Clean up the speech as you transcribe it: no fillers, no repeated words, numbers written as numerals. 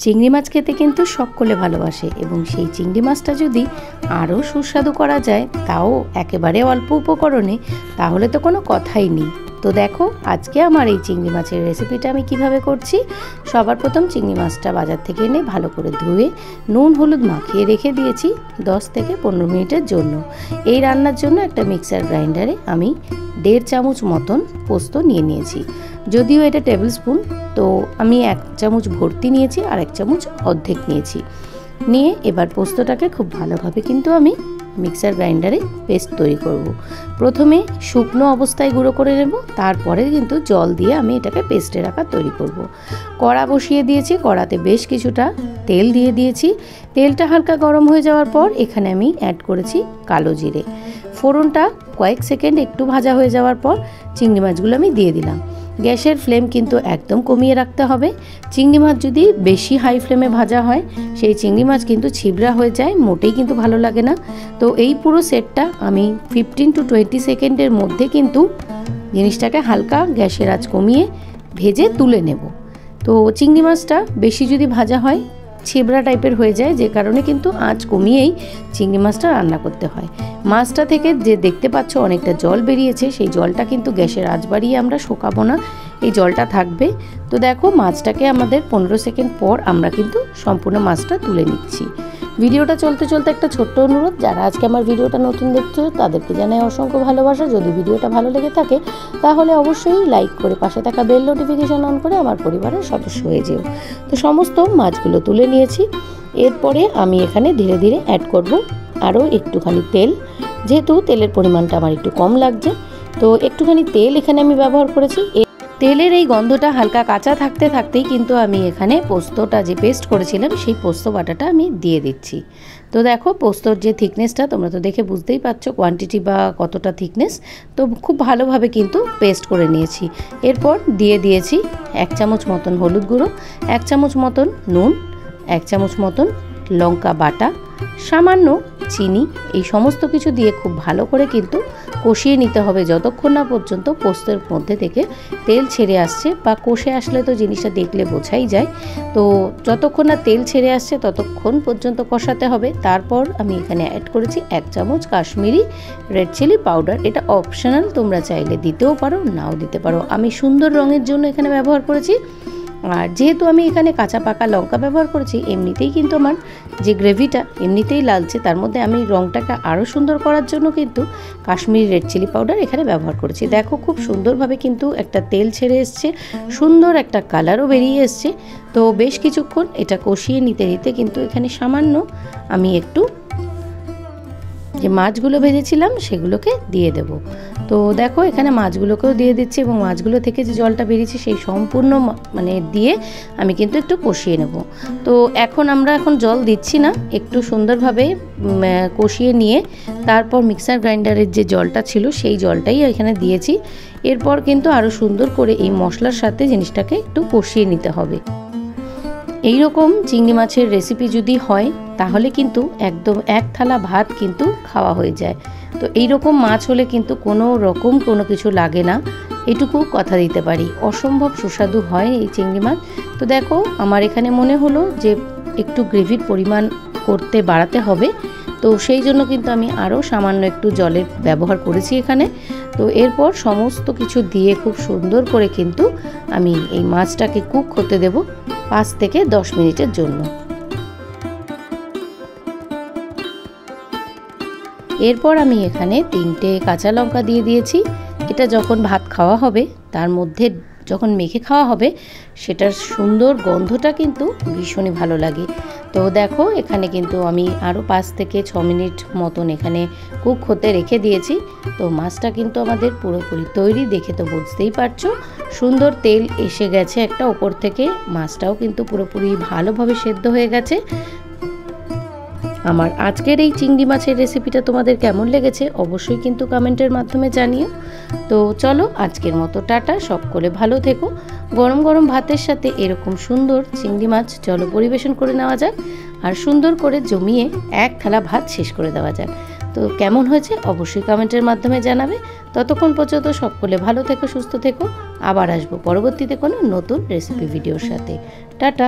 চিংড়ি মাছ খেতে কিন্তু সকলে ভালোবাসে এবং সেই চিংড়ি মাছটা যদি আরও সুস্বাদু করা যায় তাও একেবারে অল্প উপকরণে, তাহলে তো কোনো কথাই নেই। তো দেখো আজকে আমার এই চিংড়ি মাছের রেসিপিটা আমি কিভাবে করছি। সবার প্রথম চিংড়ি মাছটা বাজার থেকে এনে ভালো করে ধুয়ে নুন হলুদ মাখিয়ে রেখে দিয়েছি 10 থেকে 15 মিনিটের জন্য। এই রান্নার জন্য একটা মিক্সার গ্রাইন্ডারে আমি 1.5 চামচ মতন পোস্ত নিয়ে নিয়েছি। যদিও এটা টেবিল স্পুন, তো আমি 1 চামচ ভর্তি নিয়েছি আর 1 চামচ অর্ধেক নিয়েছি। নিয়ে এবার পোস্তটাকে খুব ভালোভাবে কিন্তু আমি মিক্সার গ্রাইন্ডারে পেস্ট তৈরি করব। প্রথমে শুকনো অবস্থায় গুঁড়ো করে নেব, তারপরে কিন্তু জল দিয়ে আমি এটাকে পেস্টের আকার তৈরি করব। কড়া বসিয়ে দিয়েছি, কড়াতে বেশ কিছুটা তেল দিয়ে দিয়েছি। তেলটা হালকা গরম হয়ে যাওয়ার পর এখানে আমি অ্যাড করেছি কালো জিরে। ফোড়নটা কয়েক সেকেন্ড একটু ভাজা হয়ে যাওয়ার পর চিংড়ি মাছগুলো আমি দিয়ে দিলাম। গ্যাসের ফ্লেম কিন্তু একদম কমিয়ে রাখতে হবে। চিংড়ি মাছ যদি বেশি হাই ফ্লেমে ভাজা হয় সেই চিংড়ি মাছ কিন্তু ছিবড়া হয়ে যায়, মোটেই কিন্তু ভালো লাগে না। তো এই পুরো সেটটা আমি 15 to 20 সেকেন্ডের মধ্যে কিন্তু জিনিসটাকে হালকা গ্যাসের আঁচ কমিয়ে ভেজে তুলে নেব। তো চিংড়ি মাছটা বেশি যদি ভাজা হয় ছিবড়া টাইপের হয়ে যায়, যে কারণে কিন্তু আঁচ কমিয়েই চিংড়ি মাছটা রান্না করতে হয়। মাছটা থেকে যে দেখতে পাচ্ছ অনেকটা জল বেরিয়েছে, সেই জলটা কিন্তু গ্যাসের আঁচ বাড়িয়ে আমরা শুকাবো না, এই জলটা থাকবে। তো দেখো মাছটাকে আমাদের 15 সেকেন্ড পর আমরা কিন্তু সম্পূর্ণ মাছটা তুলে নিচ্ছি। ভিডিওটা চলতে চলতে একটা ছোট্ট অনুরোধ, যারা আজকে আমার ভিডিওটা নতুন দেখছো তাদেরকে জানাই অসংখ্য ভালোবাসা। যদি ভিডিওটা ভালো লেগে থাকে তাহলে অবশ্যই লাইক করে পাশে থাকা বেল নোটিফিকেশন অন করে আমার পরিবারের সদস্য হয়ে যেও। তো সমস্ত মাছগুলো তুলে নিয়েছি। এরপরে আমি এখানে ধীরে ধীরে অ্যাড করব আরও একটুখানি তেল। যেহেতু তেলের পরিমাণটা আমার একটু কম লাগছে, তো একটুখানি তেল এখানে আমি ব্যবহার করেছি। তেলের এই গন্ধটা হালকা কাঁচা থাকতে থাকতেই কিন্তু আমি এখানে পোস্তটা যে পেস্ট করেছিলাম সেই পোস্ত বাটাটা আমি দিয়ে দিচ্ছি। তো দেখো পোস্তর যে থিকনেসটা তোমরা তো দেখে বুঝতেই পারছো কোয়ান্টিটি বা কতটা থিকনেস। তো খুব ভালোভাবে কিন্তু পেস্ট করে নিয়েছি। এরপর দিয়ে দিয়েছি 1 চামচ মতন হলুদ গুঁড়ো, 1 চামচ মতন নুন, 1 চামচ মতন লঙ্কা বাটা, সামান্য চিনি। এই সমস্ত কিছু দিয়ে খুব ভালো করে কিন্তু কষিয়ে নিতে হবে যতক্ষণ না পর্যন্ত পোস্তের মধ্যে থেকে তেল ছেড়ে আসছে, বা কষে আসলে তো জিনিসটা দেখলে বোঝাই যায়। তো যতক্ষণ না তেল ছেড়ে আসছে ততক্ষণ পর্যন্ত কষাতে হবে। তারপর আমি এখানে অ্যাড করেছি 1 চামচ কাশ্মীরি রেড চিলি পাউডার। এটা অপশনাল, তোমরা চাইলে দিতেও পারো নাও দিতে পারো। আমি সুন্দর রঙের জন্য এখানে ব্যবহার করেছি। আর যেহেতু আমি এখানে কাঁচা পাকা লঙ্কা ব্যবহার করেছি, এমনিতেই কিন্তু আমার যে গ্রেভিটা এমনিতেই লালচে, তার মধ্যে আমি রঙটাকে আরও সুন্দর করার জন্য কিন্তু কাশ্মীরি রেড চিলি পাউডার এখানে ব্যবহার করেছি। দেখো খুব সুন্দরভাবে কিন্তু একটা তেল ছেড়ে এসছে, সুন্দর একটা কালারও বেরিয়ে এসছে। তো বেশ কিছুক্ষণ এটা কষিয়ে নিতে নিতে কিন্তু এখানে সামান্য আমি একটু যে মাছগুলো ভেজেছিলাম সেগুলোকে দিয়ে দেব। তো দেখো এখানে মাছগুলোকেও দিয়ে দিচ্ছি এবং মাছগুলো থেকে যে জলটা বেরিয়েছে সেই সম্পূর্ণ দিয়ে আমি কিন্তু একটু কষিয়ে নেব। তো আমরা এখন জল দিচ্ছি না, একটু সুন্দরভাবে কষিয়ে নিয়ে তারপর মিক্সার গ্রাইন্ডারের যে জলটা ছিল সেই জলটাই এখানে দিয়েছি। এরপর কিন্তু আরও সুন্দর করে এই মশলার সাথে জিনিসটাকে একটু কষিয়ে নিতে হবে। এই রকম চিংড়ি মাছের রেসিপি যদি হয় তাহলে কিন্তু একদম 1 থালা ভাত কিন্তু খাওয়া হয়ে যায়। তো এই রকম মাছ হলে কিন্তু কোনো রকম কোনো কিছু লাগে না, এটুকু কথা দিতে পারি। অসম্ভব সুস্বাদু হয় এই চিংড়ি মাছ। তো দেখো আমার এখানে মনে হলো যে একটু গ্রেভির পরিমাণ বাড়াতে হবে, তো সেই জন্য কিন্তু আমি আরও সামান্য একটু জলের ব্যবহার করেছি এখানে। তো এরপর সমস্ত কিছু দিয়ে খুব সুন্দর করে কিন্তু আমি এই মাছটাকে কুক হতে দেব 5 থেকে 10 মিনিটের জন্য। এরপর আমি এখানে 3টে কাঁচা লঙ্কা দিয়ে দিয়েছি। এটা যখন ভাত খাওয়া হবে তার মধ্যে যখন মেখে খাওয়া হবে সেটার সুন্দর গন্ধটা কিন্তু ভীষণই ভালো লাগে। তো দেখো এখানে কিন্তু আমি আরও 5 থেকে 6 মিনিট মতন এখানে কুক হতে রেখে দিয়েছি। তো মাছটা কিন্তু আমাদের পুরোপুরি তৈরি, দেখে তো বুঝতেই পারছো সুন্দর তেল এসে গেছে একটা ওপর থেকে। মাছটাও কিন্তু পুরোপুরি ভালোভাবে সেদ্ধ হয়ে গেছে। আমার আজকের এই চিংড়ি মাছের রেসিপিটা তোমাদের কেমন লেগেছে অবশ্যই কিন্তু কমেন্টের মাধ্যমে জানিও। তো চলো আজকের মতো টাটা, সকলে ভালো থেকো। গরম গরম ভাতের সাথে এরকম সুন্দর চিংড়ি মাছ চলো পরিবেশন করে নেওয়া যাক, আর সুন্দর করে জমিয়ে 1 থালা ভাত শেষ করে দেওয়া যাক। তো কেমন হয়েছে অবশ্যই কমেন্টের মাধ্যমে জানাবে। ততক্ষণ পর্যন্ত সকলে ভালো থেকো, সুস্থ থেকো। আবার আসবো পরবর্তীতে কোনো নতুন রেসিপি ভিডিওর সাথে। টাটা।